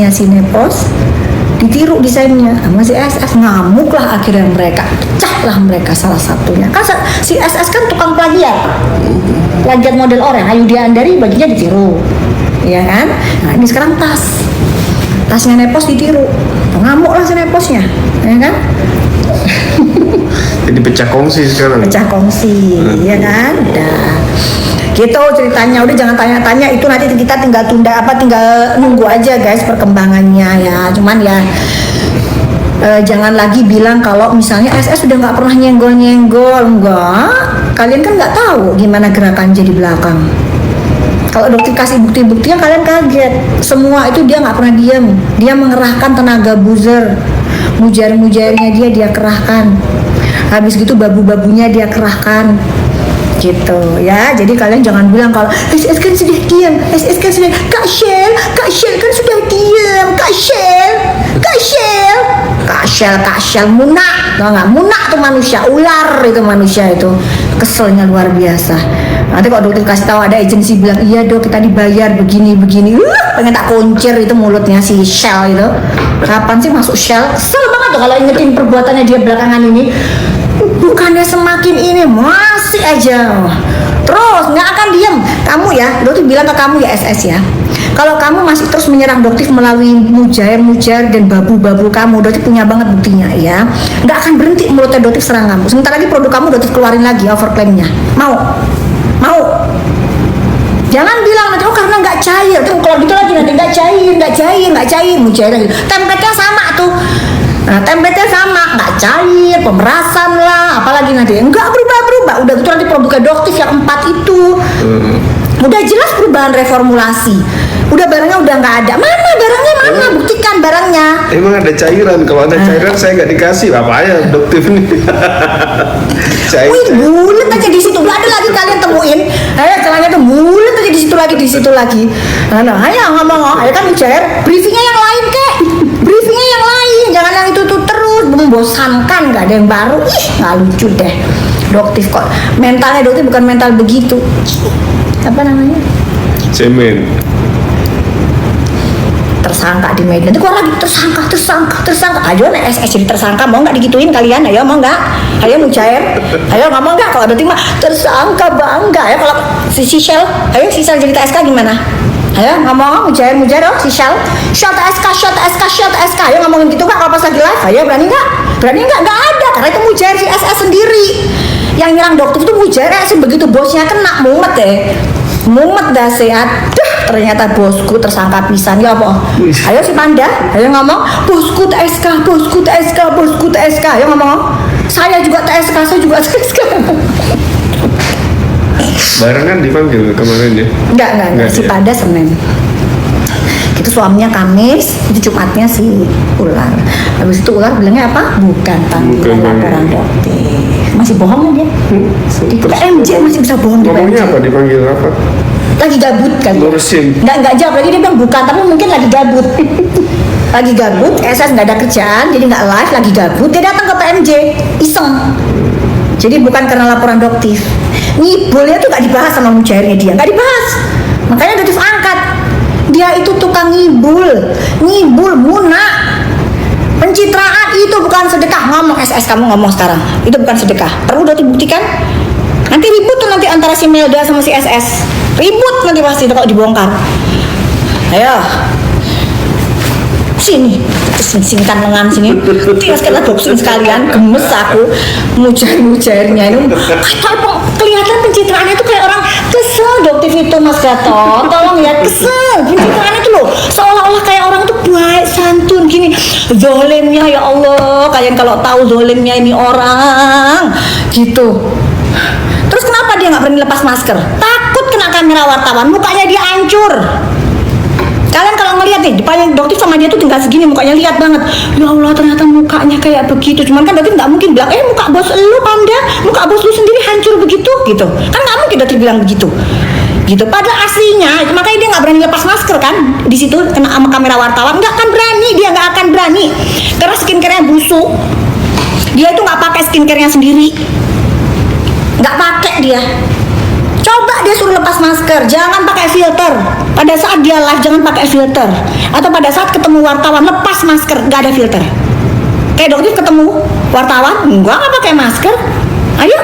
Sinepos ditiru desainnya sama si SS, ngamuk lah akhirnya mereka, pecah lah mereka salah satunya kan si SS kan tukang plagiat model orang. Ayudhya Andari baginya ditiru ya kan. Nah ini sekarang tasnya Nepos ditiru, ngamuk lah si Neposnya ya kan. Jadi pecah kongsi sekarang, ya kan. Udah gitu ceritanya, udah jangan tanya-tanya itu, nanti kita tinggal tinggal nunggu aja guys perkembangannya ya. Cuman ya jangan lagi bilang kalau misalnya SS sudah nggak pernah nyenggol, enggak. Kalian kan nggak tahu gimana gerakan di belakang. Kalau dokter kasih bukti-buktinya kalian kaget. Semua itu dia nggak pernah diam, dia mengerahkan tenaga buzzer, mujar-mujarnya dia kerahkan. Habis gitu babu-babunya dia kerahkan. Gitu ya, jadi kalian jangan bilang kalau SS kan sudah diam, SS kan sudah, Kak Shell kan sudah diam, Kak Shell munak, tau nggak? Munak tuh manusia, ular itu manusia itu, keselnya luar biasa. Nanti kalau dokter kasih tahu ada agensi bilang iya dok kita dibayar begini, pengen tak kuncir itu mulutnya si Shell itu. Kapan sih masuk Shell? Kesel banget tuh kalau ingetin perbuatannya dia belakangan ini. Bukannya semakin ini masih aja terus nggak akan diem kamu ya. Dokter bilang ke kamu ya SS ya, kalau kamu masih terus menyerang dokter melalui mujar dan babu-babu kamu, dokter punya banget buktinya ya, nggak akan berhenti mulutnya dokter serang kamu. Sebentar lagi produk kamu dokter keluarin lagi overclaimnya. Mau jangan bilang nanti karena nggak cair tuh, kalau gitu lagi nanti nggak cair mujar lagi. Template-nya sama tuh. Nah, template-nya sama, nggak cair, pemerasan lah, apalagi nanti nggak berubah. Udah gitu nanti produknya dokter yang 4 itu. Udah jelas perubahan reformulasi. Udah barangnya udah nggak ada. Mana barangnya mana? Buktikan barangnya. Emang ada cairan? Kalau ada cairan saya nggak dikasih. Apa ya dokter ini? Wih, bulat aja di situ. Nggak ada lagi kalian temuin. Celahnya tuh bulat aja di situ lagi. Nah, ayo ngomong, ayo kan cair. Briefingnya yang lain kek. Jangan yang itu tuh terus membosankan, nggak ada yang baru. Nggak lucu deh. Dokter kok mentalnya dokter bukan mental begitu. Apa namanya? Cemen. Tersangka di media. Nanti keluar lagi tersangka. Ayo nih SS jadi tersangka, mau nggak digituin kalian? Ayo mau nggak? Ayo Mujair. Ayo ngomong nggak? Kalau ada tim tersangka bangga ya. Kalau si Shell, ayo si Shell jadi TSK gimana? Ayo ngomong Mujair oh si Shell. Shot SK. Ayo ngomongin gitu nggak kalau pas lagi live? Ayo berani nggak? Nggak ada karena itu Mujair si SS sendiri. Yang nyerang dokter itu Mujair sih, begitu bosnya kena mumet dah sehat. Ternyata bosku tersangka pisan ya apa? Ayo si Panda, ayo ngomong bosku TSK. Ayo ngomong. Saya juga TSK. Barengan dipanggil kemarin ya? Enggak si Panda Senin. Itu suaminya Kamis, itu Jumatnya si Ular. Habis itu Ular bilangnya apa? Bukan panggilan laporan dokter. Masih bohong ya dia? Di PMJ masih bisa bohong di PMJ. Ngomongnya apa? Dipanggil apa? Lagi gabut kan? Ngurusin. Nggak jawab lagi, dia bilang bukan, tapi mungkin lagi gabut. SS nggak ada kerjaan, jadi nggak live, lagi gabut. Dia datang ke PMJ, iseng. Jadi bukan karena laporan dokter. Ngibulnya tuh nggak dibahas sama mujairnya dia, nggak dibahas. Makanya dokter angkat. Dia itu tukang ngibul, munak. Pencitraan itu bukan sedekah. Ngomong SS, kamu ngomong sekarang. Itu bukan sedekah. Perlu dokter buktikan. Nanti ribut tuh nanti antara si Melda sama si SS. Ribut nanti pasti kalau dibongkar. Ayo. Sini kan lengan sini. Tiras kita boxing sekalian. Gemes aku. Mujair-mujairnya itu. Kelihatan pencitraannya itu kayak orang kesel dokter itu Mas Gatot. Tolong ya, kesel. Pencitraannya itu loh seolah-olah kayak orang itu baik, santun gini. Zolimnya ya Allah. Kalian kalau tahu zolimnya ini orang gitu. Terus kenapa dia nggak berani lepas masker? Takut kena kamera wartawan, mukanya dia hancur. Kalian kalau ngeliat nih, depannya dokter sama dia tuh tinggal segini, mukanya lihat banget. Ya Allah, ternyata mukanya kayak begitu. Cuman kan dokter nggak mungkin bilang, muka bos lu Panda, muka bos lu sendiri hancur begitu, gitu. Kan nggak mungkin dokter bilang begitu. Gitu. Padahal aslinya, makanya dia nggak berani lepas masker kan? Di situ kena sama kamera wartawan, nggak akan berani, dia nggak akan berani. Karena skincare-nya busuk. Dia itu nggak pakai skincare-nya sendiri. Nggak pakai dia. Coba dia suruh lepas masker, jangan pakai filter, Pada saat dia live jangan pakai filter, atau pada saat ketemu wartawan lepas masker, nggak ada filter. Kayak dokter ketemu wartawan, nggak pakai masker, ayo.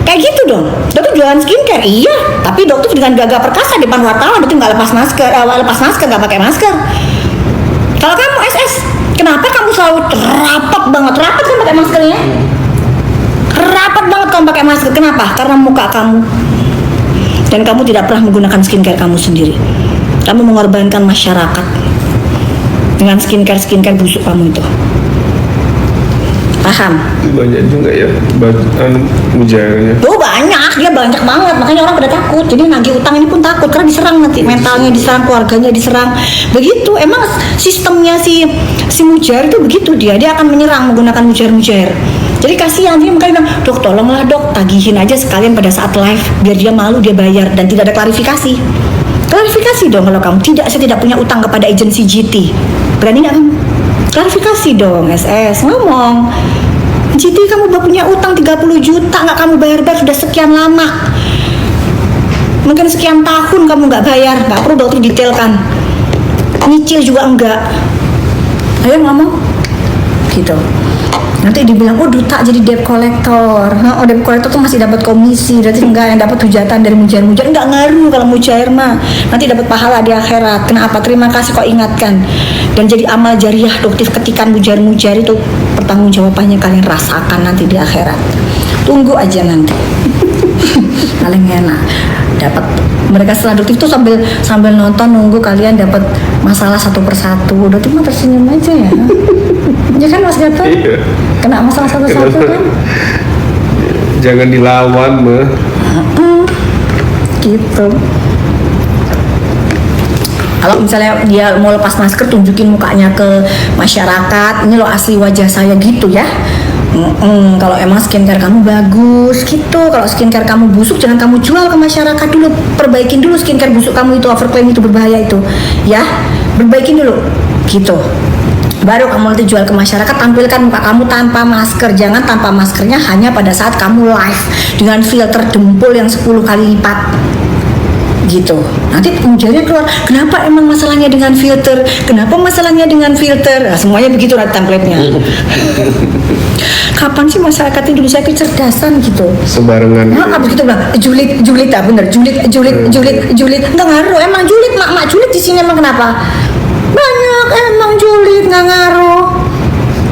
Kayak gitu dong. Dokter jualan skincare, iya. Tapi dokter dengan gagah perkasa di depan wartawan, dokter nggak lepas masker, nggak pakai masker. Kalau kamu SS, kenapa kamu selalu rapat banget kan pakai maskernya? Rapat banget kamu pakai masker. Kenapa? Karena muka kamu. Dan kamu tidak pernah menggunakan skincare kamu sendiri. Kamu mengorbankan masyarakat dengan skincare busuk kamu itu. Paham? Banyak juga ya mujairnya. Oh banyak, dia banyak banget, makanya orang pada takut. Jadi nagih utang ini pun takut karena diserang nanti, mentalnya diserang, keluarganya diserang. Begitu, emang sistemnya si mujair itu begitu, dia akan menyerang menggunakan mujair. Jadi kasihan dia, makanya bilang, dok tolonglah dok, tagihin aja sekalian pada saat live, biar dia malu dia bayar dan tidak ada klarifikasi. Klarifikasi dong kalau kamu saya tidak punya utang kepada agensi GT. Berani nggak kamu? Klarifikasi dong SS, ngomong. GT kamu udah punya utang 30 juta nggak kamu bayar sudah sekian lama. Mungkin sekian tahun kamu nggak bayar, nggak perlu dokter detailkan. Nyicil juga enggak. Ayo ngomong. Gitu. Nanti dibilang, oh duta jadi debt collector. Oh debt collector tuh masih dapat komisi, berarti enggak, yang dapat hujatan dari mujair. Enggak ngaruh kalau mujair mah. Nanti dapat pahala di akhirat. Kenapa? Terima kasih kok ingatkan. Dan jadi amal jariah doktif ketikan mujair itu pertanggungjawabannya kalian rasakan nanti di akhirat. Tunggu aja nanti. Paling enak. Dapat mereka setelah doktif tuh sambil nonton nunggu kalian dapat masalah satu persatu. Doktif mah tersenyum aja ya. Ya kan Mas Gatot? Iya. Kena masalah satu-satu kan? Jangan dilawan mah. Gitu. Kalau misalnya dia mau lepas masker, tunjukin mukanya ke masyarakat. Ini loh asli wajah saya gitu ya. Kalau emang skincare kamu bagus gitu, kalau skincare kamu busuk jangan kamu jual ke masyarakat dulu. Perbaikin dulu skincare busuk kamu itu, overclaim itu berbahaya itu. Ya, perbaikin dulu. Gitu. Baru kamu nanti jual ke masyarakat, tampilkan muka kamu tanpa masker. Jangan tanpa maskernya hanya pada saat kamu live dengan filter dempul yang 10 kali lipat gitu. Nanti mujairnya keluar, kenapa emang masalahnya dengan filter? Kenapa masalahnya dengan filter? Nah, semuanya begitu nanti template-nya. Kapan sih masyarakat Indonesia kecerdasan gitu? Sebarengan. Nah, abis gitu bilang, julid ah bener, julid. Enggak ngaruh, emang julid, mak julid di sini emang kenapa? Banyak emang julid, nggak ngaruh.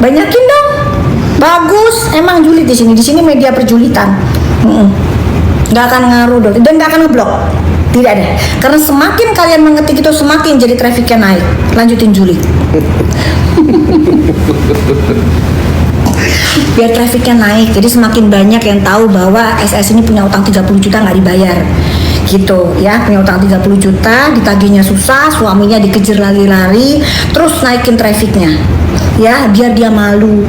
Banyakin dong. Bagus, emang julid di sini media perjulitan. Nggak akan ngaruh dong, dan nggak akan ngeblok. Tidak ada. Karena semakin kalian mengetik itu semakin jadi trafficnya naik. Lanjutin julid. Biar trafficnya naik, jadi semakin banyak yang tahu bahwa SS ini punya utang 30 juta nggak dibayar gitu ya, punya utang 30 juta, ditagihnya susah, suaminya dikejar lari-lari, terus naikin trafficnya ya, biar dia malu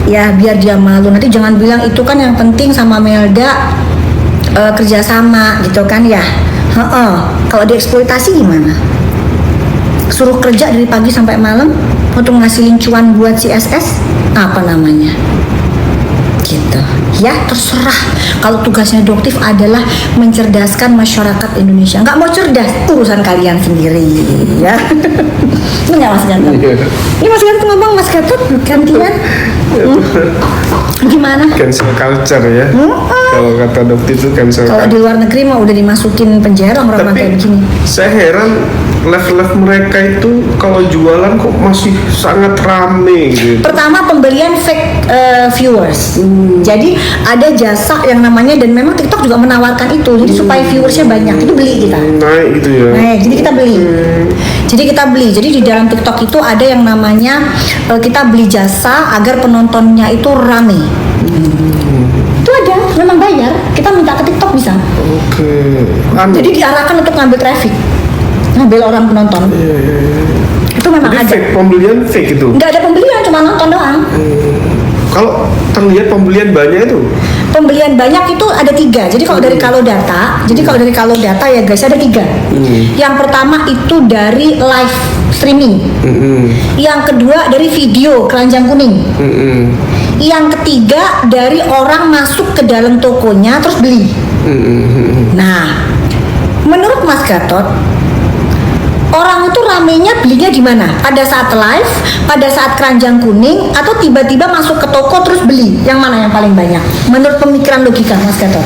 ya, biar dia malu. Nanti jangan bilang itu kan yang penting sama Melda kerjasama gitu kan ya. Kalau dieksploitasi gimana? Suruh kerja dari pagi sampai malam untuk ngasilin cuan buat si SS, apa namanya? Gitu ya, terserah. Kalau tugasnya doktif adalah mencerdaskan masyarakat Indonesia, nggak mau cerdas, urusan kalian sendiri ya. Enggak Mas Gatot? Ini Mas Gatot ngomong, Mas Gatot gantian. Gimana? Cancel culture ya. Kalau kata dokter itu cancel culture. Kalau di luar negeri mah udah dimasukin penjara orang-orang kayak begini. Saya heran live mereka itu kalau jualan kok masih sangat rame gitu. Pertama pembelian fake viewers. Jadi ada jasa yang namanya, dan memang TikTok juga menawarkan itu. Jadi supaya viewersnya banyak, itu beli kita. Naik gitu ya. Naik, jadi kita beli. Jadi di dalam TikTok itu ada yang namanya kita beli jasa agar penontonnya itu rame. Itu ada, memang bayar. Kita minta ke TikTok bisa. Oke. Jadi diarahkan untuk ngambil traffic, ngambil orang penonton. Itu memang Jadi ada. fake, pembelian fake itu. Nggak ada pembelian, cuma nonton doang. Kalau terlihat pembelian banyak itu. Pembelian banyak itu ada 3. Jadi kalau dari kalau data ya guys ada 3. Yang pertama itu dari live streaming. Yang kedua dari video keranjang kuning. Yang ketiga dari orang masuk ke dalam tokonya terus beli. Nah, menurut Mas Gatot, orang itu ramenya belinya di mana? Pada saat live, pada saat keranjang kuning, atau tiba-tiba masuk ke toko terus beli? Yang mana yang paling banyak? Menurut pemikiran logika Mas Gatot?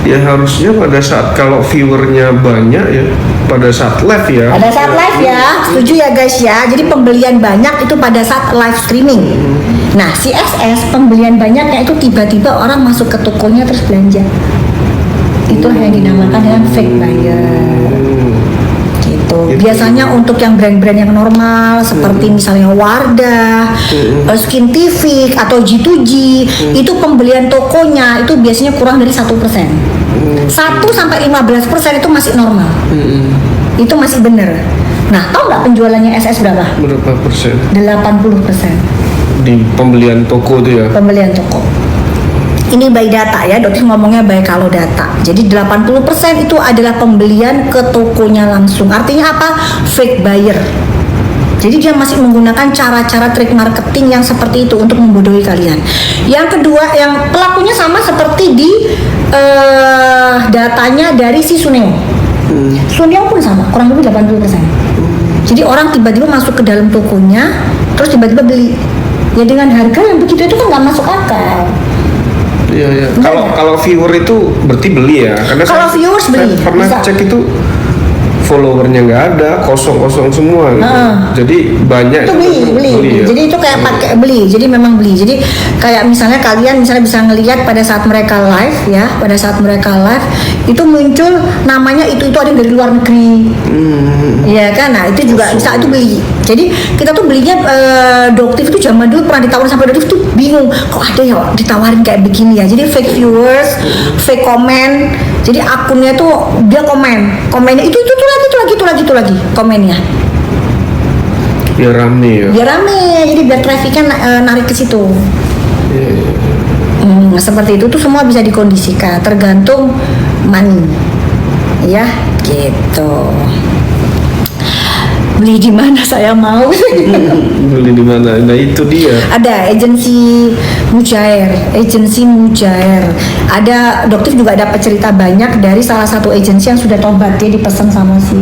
Ya harusnya pada saat kalau viewernya banyak ya, pada saat live ya. Pada saat live ya, setuju ya guys ya. Jadi pembelian banyak itu pada saat live streaming. Nah, si SS pembelian banyaknya itu tiba-tiba orang masuk ke tokonya terus belanja. Itulah yang dinamakan dengan fake buyer. Gitu. Biasanya untuk yang brand-brand yang normal seperti misalnya Wardah, Skintific atau G2G, itu pembelian tokonya itu biasanya kurang dari 1%. 1-15% itu masih normal. Itu masih bener. Nah, tahu nggak penjualannya SS berapa? Berapa persen? 80%. Di pembelian toko itu ya. Pembelian toko. Ini by data ya, dokter ngomongnya by kalau data. Jadi 80% itu adalah pembelian ke tokonya langsung. Artinya apa? Fake buyer. Jadi dia masih menggunakan cara-cara trik marketing yang seperti itu untuk membodohi kalian. Yang kedua, yang pelakunya sama seperti di datanya dari si Suneo. Suneo pun sama, kurang lebih 80%. Jadi orang tiba-tiba masuk ke dalam tokonya, terus tiba-tiba beli. Ya dengan harga yang begitu itu kan nggak masuk akal. Iya ya. Kalau viewer itu berarti beli ya. Karena kalau viewers beli, saya pernah bisa. cek itu followernya nggak ada, kosong semua gitu. Jadi banyak itu beli. ya. Jadi itu kayak pakai beli. Jadi memang beli. Jadi kayak misalnya kalian misalnya bisa ngelihat pada saat mereka live ya, pada saat mereka live itu muncul namanya itu ada yang dari luar negeri. Iya kan? Nah, itu juga bisa itu beli. Jadi kita tuh belinya Doktif itu zaman dulu pernah ditawarin sampai Doktif tuh bingung, kok ada ya ditawarin kayak begini ya. Jadi fake viewers, fake comment. Jadi akunnya tuh dia komennya itu lagi komennya. Biar rame ya. Biar rame, jadi biar trafficnya narik ke situ. Seperti itu tuh semua bisa dikondisikan, tergantung money, ya gitu. Beli di mana saya mau? Beli di mana? Nah itu dia. Ada agensi Mujair. Ada Doktif juga dapat cerita banyak dari salah satu agensi yang sudah tobat, dia dipesan sama si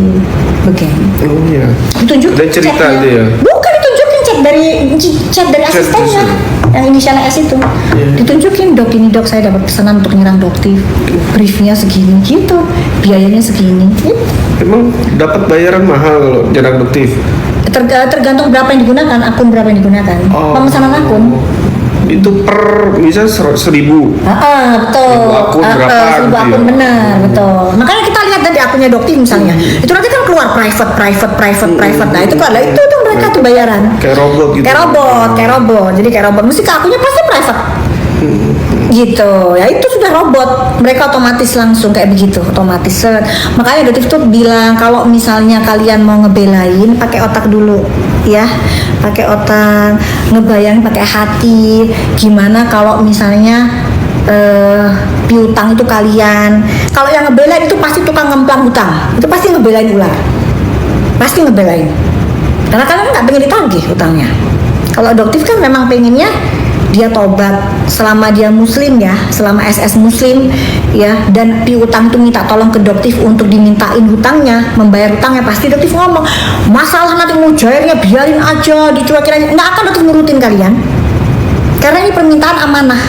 Begen. Oh iya. Ditunjuk Ada cerita chatnya. itu ya? Bukan ditunjukin chat dari asistennya yang inisialnya S itu. Ditunjukin, dok ini dok saya dapat pesanan untuk nyerang Doktif. Briefnya segini gitu, biayanya segini. Gitu. Emang dapat bayaran mahal kalau jarang aktif? Tergantung berapa yang digunakan, akun berapa yang digunakan. Pemesanan akun. Itu per misal 1.000. Betul. 1.000 akun berapa? 1.000 gitu akun ya? benar, betul. Makanya kita lihat dari akunnya Doktif misalnya. Itu nanti kan keluar private. Nah, itu kan itu tuh mereka tuh bayaran. Kayak robot gitu. Kayak robot. Jadi kayak robot. Mesti ke akunnya pasti private. Gitu. Ya itu sudah robot. Mereka otomatis langsung kayak begitu, otomatis. Makanya Doktif tuh bilang kalau misalnya kalian mau ngebelain pakai otak dulu, ya. Pakai otak, ngebayang pakai hati. Gimana kalau misalnya piutang itu kalian, kalau yang ngebelain itu pasti tukang ngemplang hutang, itu pasti ngebelain ular, pasti ngebelain, karena kalian nggak pengen ditagih hutangnya. Kalau Doktif kan memang pengennya dia tobat selama dia muslim ya, selama SS muslim ya, dan piutang itu minta tolong ke Doktif untuk dimintain hutangnya, membayar hutangnya, pasti Doktif ngomong masalah nanti mujairnya biarin aja, dicuekin aja, nggak akan Doktif nurutin kalian karena ini permintaan amanah.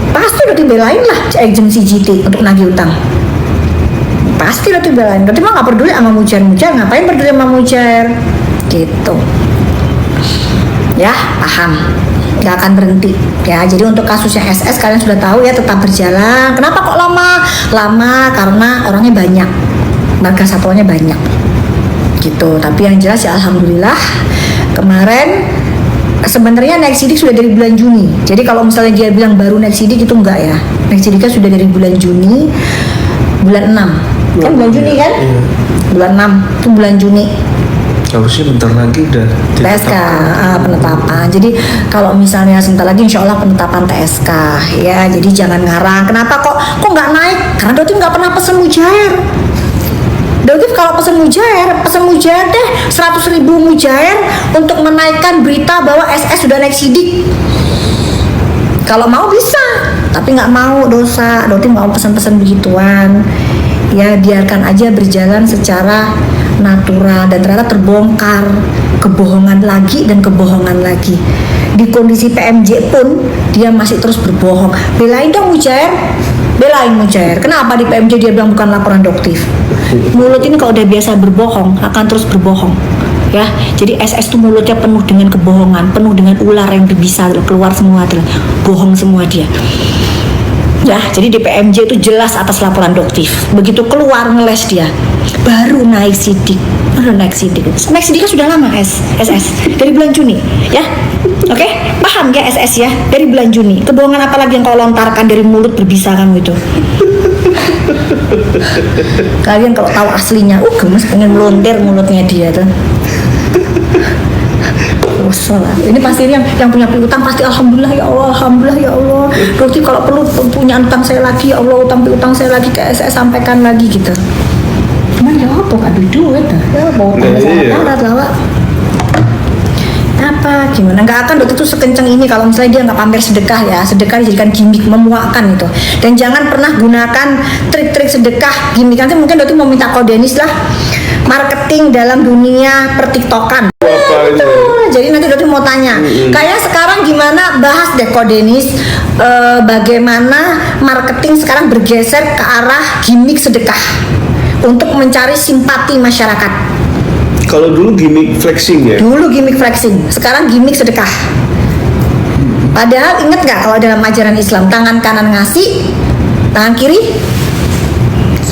Pasti Doktif belain lah agensi GT untuk nagih utang, pasti Doktif belain. Doktif mah nggak peduli sama mujair, ngapain peduli sama mujair gitu ya, paham? Nggak akan berhenti ya. Jadi untuk kasusnya SS kalian sudah tahu ya, tetap berjalan. Kenapa kok lama karena orangnya banyak, marga satuannya banyak gitu. Tapi yang jelas ya alhamdulillah kemarin sebenarnya naik sidik sudah dari bulan Juni. Jadi kalau misalnya dia bilang baru naik sidik itu enggak ya, naik sidiknya sudah dari bulan Juni, bulan 6 kan bulan Juni kan, bulan 6 itu bulan Juni. Harusnya bentar lagi udah TSK penetapan. Jadi kalau misalnya sebentar lagi insya Allah penetapan TSK ya. Jadi jangan ngarang. Kenapa kok nggak naik? Karena Doktif nggak pernah pesen mujair. Doktif kalau pesen mujair deh 100.000 mujair untuk menaikkan berita bahwa SS sudah naik sidik. Kalau mau bisa, tapi nggak mau, dosa. Doktif nggak mau pesan-pesan begituan. Ya biarkan aja berjalan secara natural, dan ternyata terbongkar kebohongan lagi dan kebohongan lagi. Di kondisi PMJ pun dia masih terus berbohong. Belain dong Mujair, belain Mujair. Kenapa di PMJ dia bilang bukan laporan adoptif? Mulut ini kalau udah biasa berbohong akan terus berbohong. Ya, jadi SS tuh mulutnya penuh dengan kebohongan, penuh dengan ular yang bisa keluar semua, adalah bohong semua dia. Ya, jadi di PMJ itu jelas atas laporan adoptif. Begitu keluar ngeles dia, baru naik sidik. Naik sidik kan sudah lama SS dari bulan Juni, ya. Oke, paham ya SS ya, dari bulan Juni. Kebohongan apa lagi yang kau lontarkan dari mulut berbisa kamu itu? Kalian kalau tahu aslinya, gemes pengen melontir mulutnya dia tuh. Ini pasti yang punya piutang pasti alhamdulillah ya Allah, alhamdulillah ya Allah. Berarti kalau perlu punya utang saya lagi, ya Allah, utang saya lagi ke saya sampaikan lagi gitu. Cuman ya apa aduh duit dah. Ya mau utang saya lah. Apa gimana, nggak akan dokter itu sekencang ini kalau misalnya dia nggak pamer sedekah ya. Sedekah dijadikan gimmick, memuakkan itu. Dan jangan pernah gunakan trik-trik sedekah gimmick. Nanti mungkin dokter mau minta kode Denis lah, marketing dalam dunia pertiktokan. Jadi nanti dokter mau tanya, kayak sekarang gimana, bahas deh kode Denis, bagaimana marketing sekarang bergeser ke arah gimmick sedekah untuk mencari simpati masyarakat. Kalau dulu gimmick flexing ya? Dulu gimmick flexing, sekarang gimmick sedekah. Padahal inget gak kalau dalam ajaran Islam, tangan kanan ngasih, tangan kiri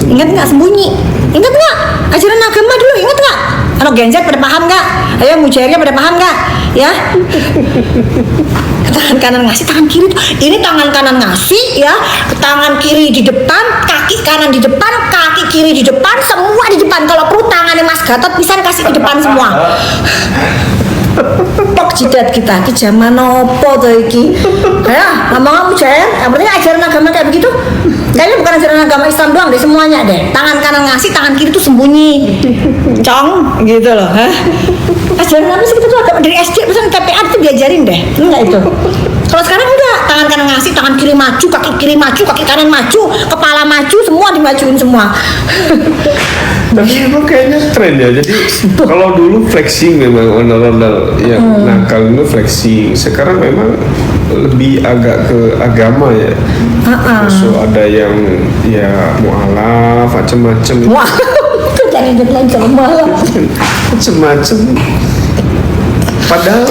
inget gak sembunyi? Inget gak? Ajaran agama dulu inget gak? Anak Gen Z pada paham gak? Ayo Mujairnya pada paham gak? Ya, tangan kanan ngasih, tangan kiri tuh. Ini tangan kanan ngasih ya, tangan kiri di depan, kaki kanan di depan, kaki kiri di depan, semua di depan. Kalau perlu tangannya Mas Gatot bisa kasih ke depan semua. Pok jidat kita, ki zaman opo tuh iki? Ya, ngomong Mujair, yang penting ajaran agama kayak begitu. Kayaknya bukan ajaran agama Islam doang deh, semuanya deh. Tangan kanan ngasih, tangan kiri tuh sembunyi, cong, gitu loh. Ajaran apa sih kita tuh agama dari SD, pesan TPA tuh diajarin deh, enggak itu? Kalau sekarang enggak, tangan kanan ngasih, tangan kiri maju, kaki kanan maju, kepala maju, semua dimajuin semua. Tapi itu kayaknya tren ya. Jadi kalau dulu flexing memang ondel-ondel yang nakal itu flexing. Sekarang memang lebih agak ke agama ya. So ada yang ya mualaf macam-macam. Jangan jadi mualaf. Macam-macam. Padahal